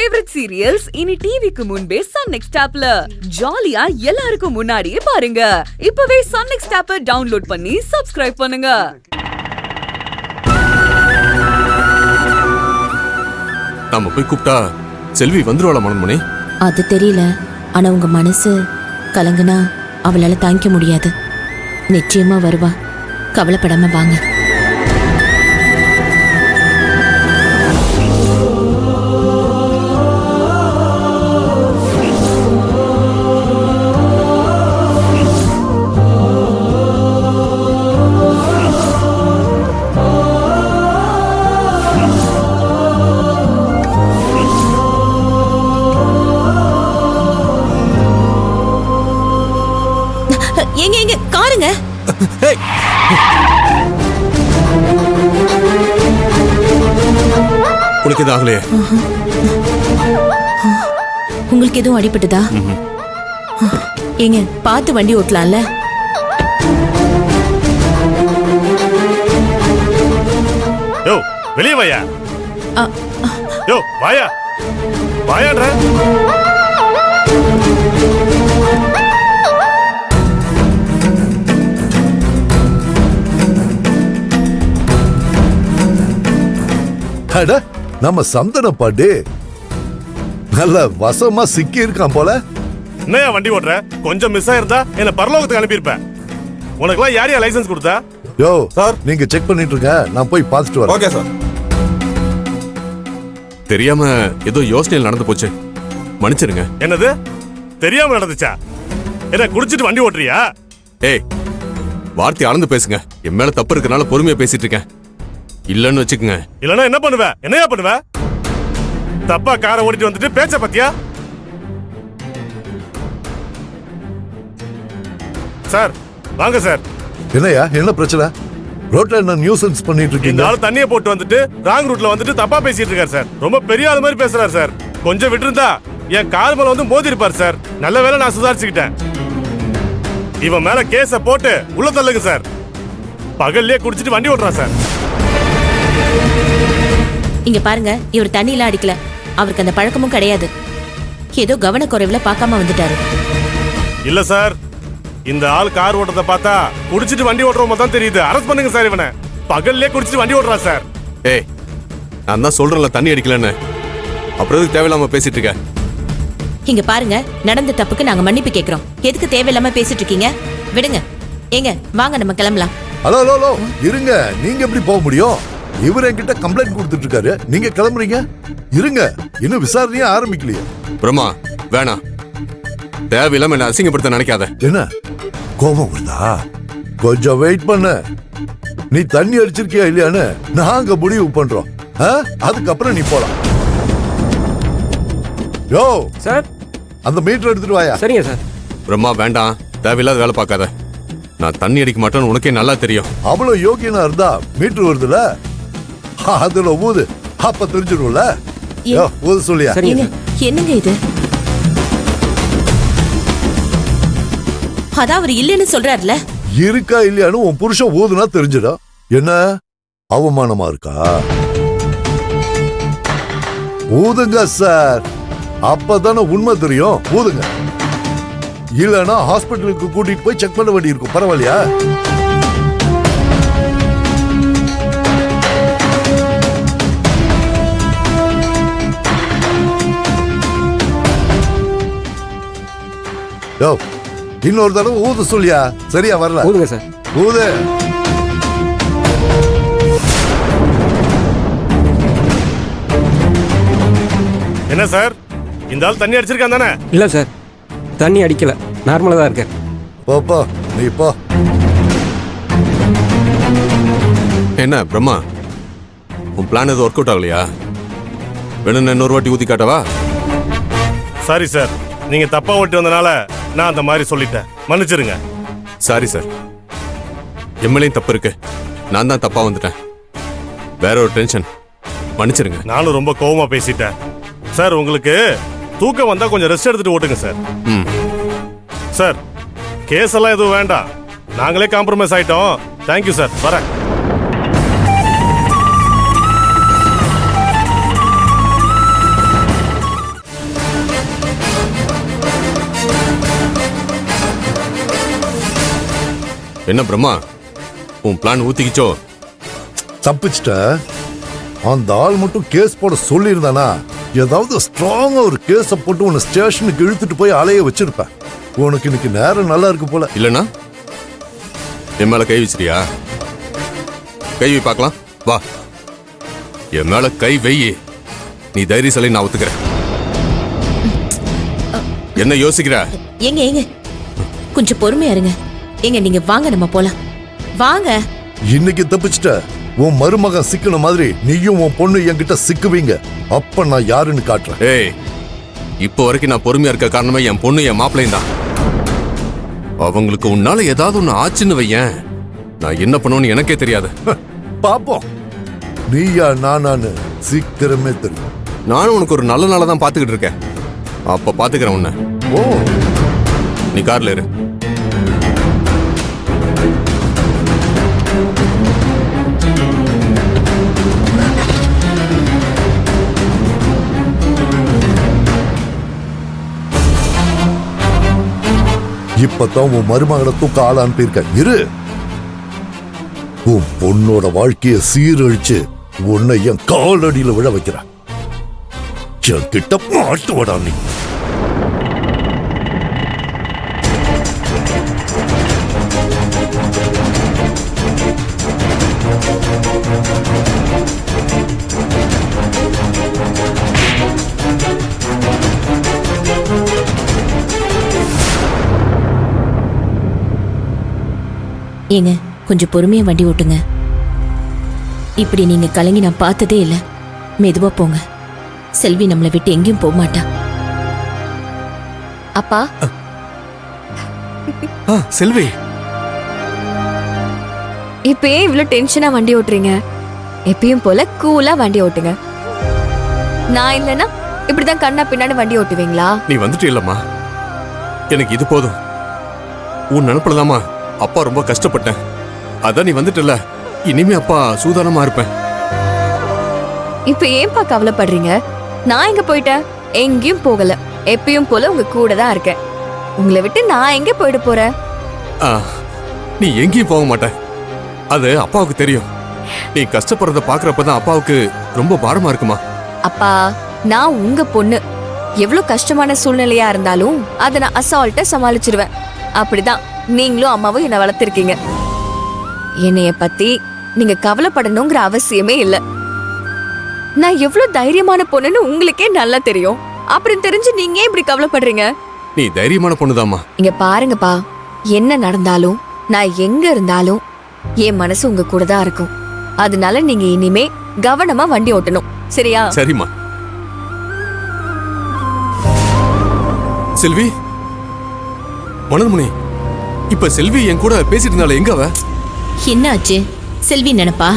Favourite serials இனி டிவிக்கு முன்பே சன் நெக்ஸ்ட் ஆப்ல ஜாலியா எல்லாருக்கும் முன்னாடியே பாருங்க. இப்பவே சன் நெக்ஸ்ட் ஆப்பை டவுன்லோட் பண்ணி சப்ஸ்கிரைப் பண்ணுங்க. நாம போய் கூப்பிட்டா செல்வி வந்துருவாளா மனோன்மணி? அது தெரியல. ஆனா உங்க மனசு கலங்குனா அவளால தாங்கிக்க முடியாது. நிச்சயமா வருவா, கவலைப்படாம வாங்க. எங்க எங்க காருங்க. உனக்கு எது ஆகலையே? உங்களுக்கு எதுவும் அடிபட்டுதா? ஏங்க பார்த்து வண்டி ஓட்டலாம்ல. யோ வெளியே வாயா. யோ வாயா வாயாடா. நம்ம சந்தன பாட்டு நல்ல வசமா சிக்கி இருக்கான் போல. என்னையா வண்டி ஓட்டுற? கொஞ்சம் மிஸ் ஆயிருந்தா என்ன பரலோகத்துக்கு அனுப்பியிருப்பேன். உனக்குலாம் யாரையா லைசன்ஸ் கொடுத்தா? யோ சார், நீங்க செக் பண்ணிட்டு இருங்க, நான் போய் பார்த்துட்டு வரேன். Okay sir. தெரியாம ஏதோ யோசனையில் நடந்து போச்சு, மன்னிச்சிருங்க. என்னது தெரியாம நடந்துச்சா? என்ன குடிச்சிட்டு வண்டி ஓட்டுறியா? ஏய், வார்த்தை அளந்து பேசுங்க. என் மேல தப்பு இருக்கனால பொறுமையா பேசிட்டு இருக்கேன். இல்லன்னு வச்சுக்கோங்க. இல்லன்னா என்ன பண்ணுவ? என்னையா பண்ணுவ? தப்பா காரை ஓட்டிட்டு வந்துட்டு பேச்ச பத்தியா? சார் வாங்க சார். என்னையா, என்ன பிரச்சனை? ரோட்ல என்ன நியூசன்ஸ் பண்ணிட்டு இந்த இருக்கீங்க? ஆளு தண்ணியை போட்டு வந்துட்டு ராங் ரூட்ல வந்துட்டு தப்பா பேசிட்டு இருக்காரு சார். ரொம்ப பெரிய ஆளு மாதிரி பேசுறாரு சார். கொஞ்சம் விட்டுருந்தா என் கால் மேல வந்து மோதி இருப்பார் சார். நல்ல வேளை நான் சுதாரிச்சுக்கிட்டேன். இவன் மேல கேஸ போட்டு உள்ள தள்ளுங்க சார். பகல்லே குடிச்சிட்டு வண்டி ஓட்டுறான் சார். இங்க பாருங்க, இவர் தண்ணியில அடிக்கல. அவருக்கு அந்த பழக்கமும் கிடையாது. ஏதோ கவனக்குறைவுல பார்க்காம வந்துட்டாரு. இல்ல சார், இந்த ஆள் கார் ஓட்டுறத பார்த்தா குடிச்சிட்டு வண்டி ஓட்டுறவங்க தான் தெரியுது. அரெஸ்ட் பண்ணுங்க சார் இவனை. பகல்லே குடிச்சிட்டு வண்டி ஓட்டுறான் சார். ஏய், நான் தான் சொல்றேன்ல தண்ணி அடிக்கலன்னு. அப்புறம் எதுக்கு தேவையில்லாம பேசிட்டு இருக்க? இங்க பாருங்க, நடந்த தப்புக்கு நாங்க மன்னிப்பு கேக்குறோம். எதுக்கு தேவையில்லாம பேசிட்டு இருக்கீங்க? விடுங்க. ஏங்க வாங்க, நம்ம கிளம்பலாம். ஹலோ ஹலோ ஹலோ, இருங்க. நீங்க எப்படி போக முடியும்? இவர் என்கிட்ட கம்ப்ளைண்ட் கொடுத்துட்டு இருக்காரு, நீங்க கிளம்புறீங்க? இருங்க, இன்னும் விசாரணையே ஆரம்பிக்கலையே. பிரம்மா வேணாம், தேவையில்லாம என்ன அசிங்கப்படுத்த நினைக்காத. என்ன கோபம் வருதா? கொஞ்சம் வெயிட் பண்ண. நீ தண்ணி அடிச்சிருக்கியா இல்லையான்னு நாங்க முடிவு பண்றோம். அதுக்கப்புறம் நீ போலாம். யோ சார், அந்த மீட்டர் எடுத்துட்டு வாயா. சரிங்க சார். பிரம்மா வேண்டாம், தேவையில்லாத வேலை பார்க்காத. நான் தண்ணி அடிக்க மாட்டேன்னு உனக்கே நல்லா தெரியும். அவ்வளவு யோகியனா இருந்தா மீட்டர் வருதுல, அதுல ஊது, அப்ப தெரிஞ்சிடும்ல. ஊது சொல்லியா? என்னங்க இது? அதான் அவர் இல்லைன்னு சொல்றாருல. இருக்கா இல்லையான்னு உன் புருஷன் ஊதுனா தெரிஞ்சிடும். என்ன அவமானமா இருக்கா? ஊதுங்க சார், அப்பதானே உண்மை தெரியும். ஊதுங்க, இல்லனா ஹாஸ்பிட்டலுக்கு கூட்டிட்டு போய் செக் பண்ண வேண்டி இருக்கும். பரவாயில்லையா? யோ, இன்னொரு தடவை ஊது சொல்லியா? சரியா வரல? ஊதுங்க சார். ஊது. என்ன சார், இந்த ஆள் தண்ணி அடிச்சிருக்கான் தானே? இல்ல சார், தண்ணி அடிக்கல, நார்மலா தான் இருக்கு. போப்பா, நீ போ. என்ன பிரம்மா, உன் பிளான் எதுவும் ஒர்க் அவுட் ஆகலையா? வேணும் இன்னொரு வாட்டி ஊத்தி காட்டவா? சாரி சார், நீங்க தப்பா ஓட்டி வந்தனால நான் அந்த மாதிரி சொல்லிட்டேன், மன்னிச்சிருங்க. சாரி சார், எம்எல்ஏயும் தப்பு இருக்கு. நான் தான் தப்பா வந்துட்டேன். வேற ஒரு டென்ஷன், மன்னிச்சிருங்க. நானும் ரொம்ப கோவமா பேசிட்டேன் சார். உங்களுக்கு தூக்கம் வந்தா கொஞ்சம் ரெஸ்ட் எடுத்துட்டு ஓட்டுங்க சார். சார், கேஸ் எல்லாம் எதுவும் வேண்டாம், நாங்களே காம்ப்ரமைஸ் ஆயிட்டோம். தேங்க்யூ சார், வரேன். என்ன பிரம்மா, உன் பிளான் ஊத்திக்கிச்சோ? தப்பிச்சிட்ட. அந்த ஆள் மட்டும் கேஸ் போட சொல்லியிருந்தானா ஏதாவது ஸ்ட்ராங்கா ஒரு கேஸ போட்டு உன்னை ஸ்டேஷனுக்கு இழுத்துட்டு போய் அலைய வச்சிருப்பேன். உனக்கு இன்னைக்கு நேரம் நல்லா இருக்கு போல. இல்லனா என் மேல கை வச்சிரியா? கை வை பார்க்கலாம். வா, என் மேல கை வெயி. நீ தைரியசாலி, நான் ஒத்துக்கிறேன். என்ன யோசிக்கிற? ஏங்க ஏங்க கொஞ்சம் பொறுமையா இருங்க. ஏங்க நீங்க வாங்க, நம்ம போலாம். வாங்க. இன்னைக்கு தப்பிச்சிட்ட. உன் மருமகன் சிக்கின மாதிரி நீயும் உன் பொண்ணு என்கிட்ட சிக்குவீங்க. அப்ப நான் யாருன்னு காட்டுறேன். ஏய், இப்போ வரைக்கும் நான் பொறுமையா இருக்க காரணமே என் பொண்ணு என் மாப்பிள்ளையும் தான். அவங்களுக்கு உன்னால ஏதாவது ஒண்ணு ஆச்சுன்னு வையேன், நான் என்ன பண்ணுவேன்னு எனக்கே தெரியாது. பாப்போம், நீயா நானான்னு சீக்கிரமே தெரியும். நானும் உனக்கு ஒரு நல்ல நாளை தான் பாத்துக்கிட்டு இருக்கேன். அப்ப பாத்துக்கிறேன் உன்னை. ஓ, நீ கார்ல இரு. இப்பதான் உன் மருமகளை தூக்க ஆள் அனுப்பியிருக்க. இரு, உன் பொண்ணோட வாழ்க்கைய சீரழிச்சு உன்னை என் காலடியில விழ வைக்கிறேன். என் கிட்ட மாட்டுவடா நீ. ஏங்க கொஞ்சம் பொறுமையா வண்டி ஓட்டுங்க. இப்படி நீங்க கலங்கி நான் பார்த்ததே இல்ல. மெதுவா போங்க. செல்வி நம்மளை விட்டு எங்கேயும் போக மாட்டா. அப்பா, செல்வி, இப்ப ஏன் இவ்வளவு டென்ஷனா வண்டி ஓட்டுறீங்க? எப்பயும் போல கூலா வண்டி ஓட்டுங்க. நான் இல்லைன்னா இப்படிதான் கண்ணா பின்னாடி வண்டி ஓட்டுவீங்களா? நீ வந்துட்டு இல்லம்மா, எனக்கு இது போதும். உன் நினப்புலதாம்மா அப்பா ரொம்ப கஷ்டப்பட்டேன். அதான் நீ வந்துட்டல, இனிமே அப்பா சூதானமா இருப்பேன். இப்ப ஏன்பா கவலைப்படுறீங்க? நான் எங்க போயிட்டேன்? எங்கேயும் போகல. எப்பயும் போல உங்க கூட தான் இருக்கேன். உங்களை விட்டு நான் எங்க போயிட போறேன்? ஆ, நீ எங்கேயும் போக மாட்ட. அது அப்பாவுக்கு தெரியும். நீ கஷ்டப்படுறத பாக்குறப்பதான் அப்பாவுக்கு ரொம்ப பாரமா இருக்குமா. அப்பா, நான் உங்க பொண்ணு. எவ்வளவு கஷ்டமான சூழ்நிலையா இருந்தாலும் அதை நான் அசால்ட்டா சமாளிச்சிருவேன். அப்படிதான் நீங்களும் அம்மாவும் என்னை வளர்த்திருக்கீங்க. என்னைய பத்தி நீங்க கவலைப்படணுங்கிற அவசியமே இல்ல. நான் எவ்வளவு தைரியமான பொண்ணுன்னு உங்களுக்கே நல்லா தெரியும். அப்புறம் தெரிஞ்சு நீங்க ஏன் இப்படி கவலைப்படுறீங்க? நீ தைரியமான பொண்ணுதாம்மா. இங்க பாருங்கப்பா, என்ன நடந்தாலும் நான் எங்க இருந்தாலும் என் மனசு உங்க கூட தான் இருக்கும். அதனால நீங்க இனிமே கவனமா வண்டி ஓட்டணும், சரியா? சரிம்மா. செல்வி, மனோன்மணி, இப்ப செல்வி என் கூட பேசிட்டு இருந்தால, எங்க அவ? என்ன ஆச்சு? செல்வி நினைப்பா?